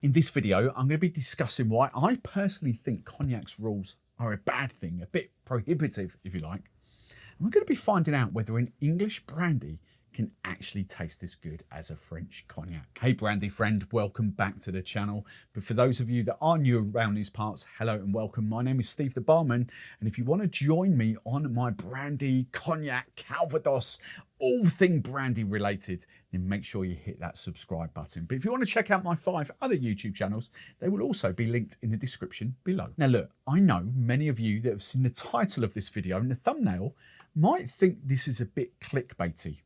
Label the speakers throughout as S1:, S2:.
S1: In this video, I'm going to be discussing why I personally think Cognac's rules are a bad thing, a bit prohibitive, if you like. And we're going to be finding out whether an English brandy can actually taste as good as a French cognac. Hey brandy friend, welcome back to the channel. But for those of you that are new around these parts, hello and welcome. My name is Steve the Barman, and if you want to join me on my brandy, cognac, Calvados, all thing brandy related, then make sure you hit that subscribe button. But if you want to check out my 5 other YouTube channels, they will also be linked in the description below. Now look, I know many of you that have seen the title of this video and the thumbnail might think this is a bit clickbaity.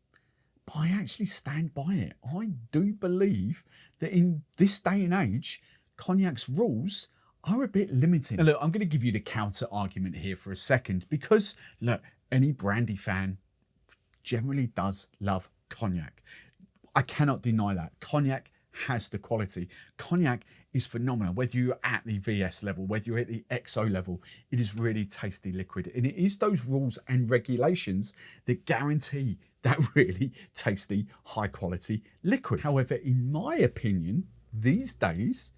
S1: But I actually stand by it. I do believe that in this day and age, Cognac's rules are a bit limiting. Now look, I'm going to give you the counter argument here for a second, because look, any brandy fan generally does love cognac. I cannot deny that. Cognac has the quality. Cognac is phenomenal. Whether you're at the VS level, whether you're at the XO level, it is really tasty liquid. And it is those rules and regulations that guarantee that really tasty, high quality liquid. However, in my opinion, these days,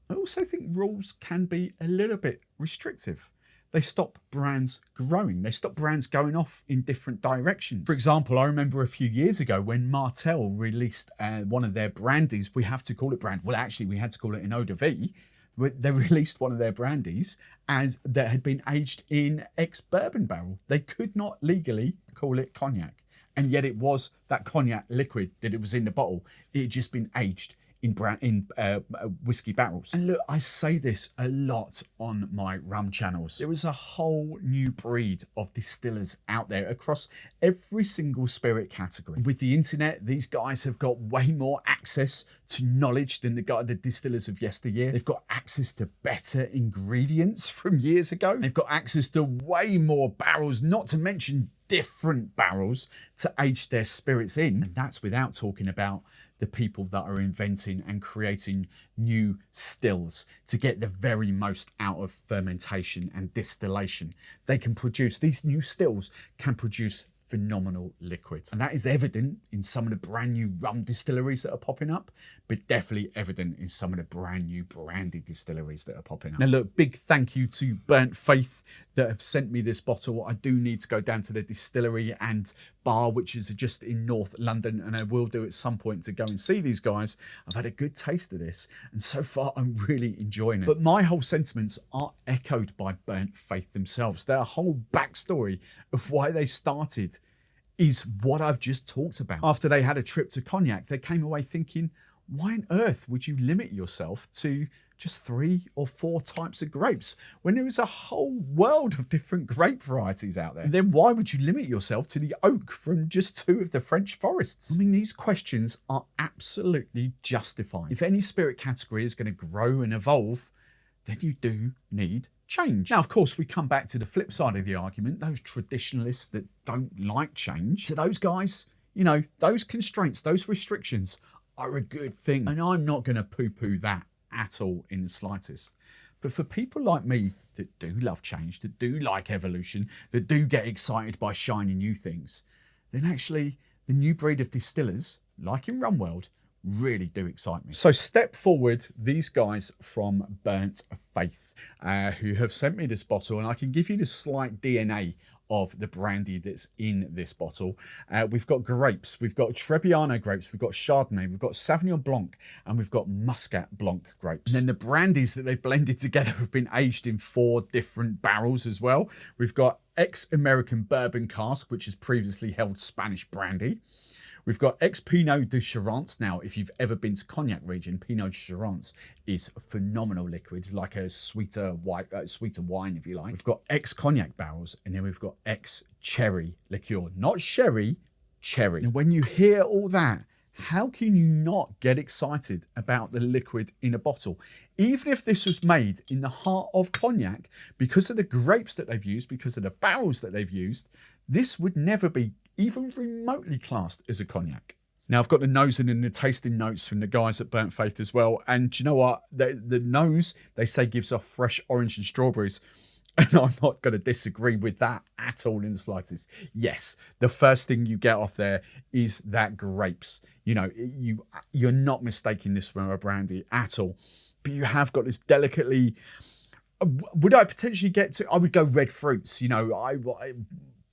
S1: I also think rules can be a little bit restrictive. They stop brands growing. They stop brands going off in different directions. For example, I remember a few years ago when Martell released one of their brandies. We have to call it brand. Well, actually, we had to call it an eau de vie. They released one of their brandies and that had been aged in ex-bourbon barrel. They could not legally call it cognac. And yet it was that cognac liquid that it was in the bottle. It had just been aged in whiskey barrels. And look, I say this a lot on my rum channels. There is a whole new breed of distillers out there across every single spirit category. With the internet, these guys have got way more access to knowledge than the distillers of yesteryear. They've got access to better ingredients from years ago. They've got access to way more barrels, not to mention different barrels to age their spirits in. And that's without talking about the people that are inventing and creating new stills to get the very most out of fermentation and distillation. They can produce, these new stills can produce phenomenal liquids. And that is evident in some of the brand new rum distilleries that are popping up, but definitely evident in some of the brand new brandy distilleries that are popping up. Now look, big thank you to Burnt Faith that have sent me this bottle. I do need to go down to the distillery and bar, which is just in North London, and I will do at some point to go and see these guys. I've had a good taste of this, and so far I'm really enjoying it. But my whole sentiments are echoed by Burnt Faith themselves. Their whole backstory of why they started is what I've just talked about. After they had a trip to cognac, they came away thinking, why on earth would you limit yourself to just 3 or 4 types of grapes when there is a whole world of different grape varieties out there? And then why would you limit yourself to the oak from just 2 of the French forests? I mean, these questions are absolutely justified. If any spirit category is going to grow and evolve, then you do need change. Now, of course, we come back to the flip side of the argument, those traditionalists that don't like change. To those guys, you know, those constraints, those restrictions are a good thing. And I'm not going to poo-poo that at all in the slightest. But for people like me that do love change, that do like evolution, that do get excited by shiny new things, then actually the new breed of distillers, like in Rum World, really do excite me. So step forward these guys from Burnt Faith who have sent me this bottle, and I can give you the slight DNA of the brandy that's in this bottle. We've got grapes, we've got Trebbiano grapes, we've got Chardonnay, we've got Sauvignon Blanc, and we've got Muscat Blanc grapes. And then the brandies that they've blended together have been aged in 4 different barrels as well. We've got ex-American bourbon cask, which has previously held Spanish brandy. We've got ex-Pinot de Charente. Now, if you've ever been to Cognac region, Pinot de Charente is a phenomenal liquid, like a sweeter wine, if you like. We've got ex-cognac barrels, and then we've got ex-cherry liqueur. Not sherry, cherry. And when you hear all that, how can you not get excited about the liquid in a bottle? Even if this was made in the heart of cognac, because of the grapes that they've used, because of the barrels that they've used, this would never be even remotely classed as a cognac. Now, I've got the nosing and the tasting notes from the guys at Burnt Faith as well. And do you know what? The nose, they say, gives off fresh orange and strawberries. And I'm not going to disagree with that at all in the slightest. Yes, the first thing you get off there is that grapes. You know, you're not mistaking this for a brandy at all. But you have got this delicately... Would I potentially get to... I would go red fruits. You know, I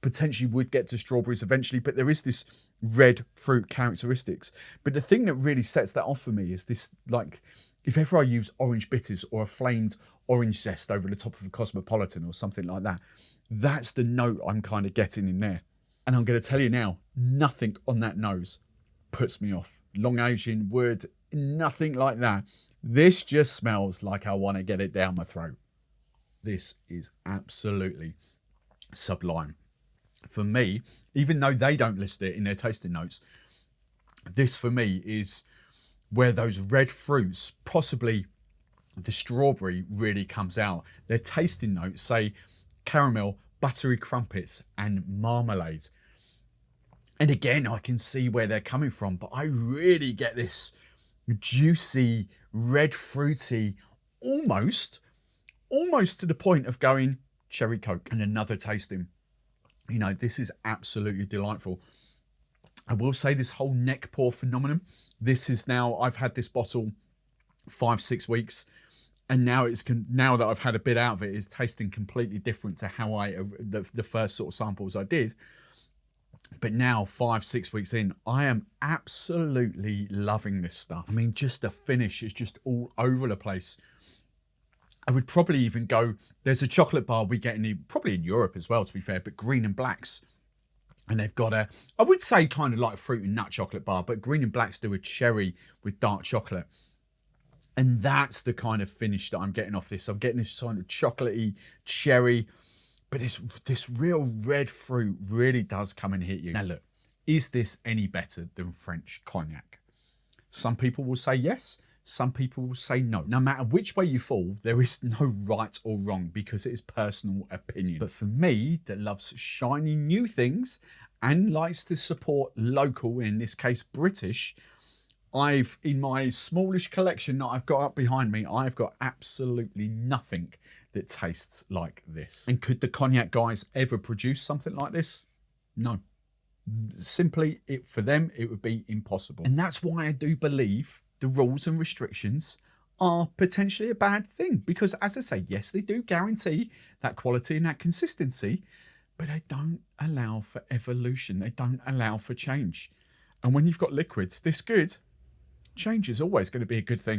S1: potentially would get to strawberries eventually, but there is this red fruit characteristics. But the thing that really sets that off for me is this, like, if ever I use orange bitters or a flamed orange zest over the top of a Cosmopolitan or something like that, that's the note I'm kind of getting in there. And I'm going to tell you now, nothing on that nose puts me off. Long Asian wood, nothing like that. This just smells like I want to get it down my throat. This is absolutely sublime. For me, even though they don't list it in their tasting notes, this for me is where those red fruits, possibly the strawberry, really comes out. Their tasting notes say caramel, buttery crumpets, and marmalade. And again, I can see where they're coming from, but I really get this juicy, red fruity, almost to the point of going cherry Coke. And another tasting. You know, this is absolutely delightful. I will say this whole neck pour phenomenon. This is now, I've had this bottle 5-6 weeks, and now now that I've had a bit out of it, it's tasting completely different to how the first sort of samples I did. But now 5-6 weeks in, I am absolutely loving this stuff. I mean, just the finish is just all over the place. I would probably even go, there's a chocolate bar we get probably in Europe as well, to be fair, but Green and Blacks. And they've got I would say kind of like fruit and nut chocolate bar, but Green and Blacks do a cherry with dark chocolate. And that's the kind of finish that I'm getting off this. I'm getting this kind of chocolatey cherry, but this real red fruit really does come and hit you. Now look, is this any better than French cognac? Some people will say yes. Some people will say no. No matter which way you fall, there is no right or wrong because it is personal opinion. But for me, that loves shiny new things and likes to support local, in this case British, in my smallish collection that I've got up behind me, I've got absolutely nothing that tastes like this. And could the cognac guys ever produce something like this? No. Simply, for them, it would be impossible. And that's why I do believe the rules and restrictions are potentially a bad thing, because as I say, yes, they do guarantee that quality and that consistency, but they don't allow for evolution. They don't allow for change. And when you've got liquids this good, change is always going to be a good thing.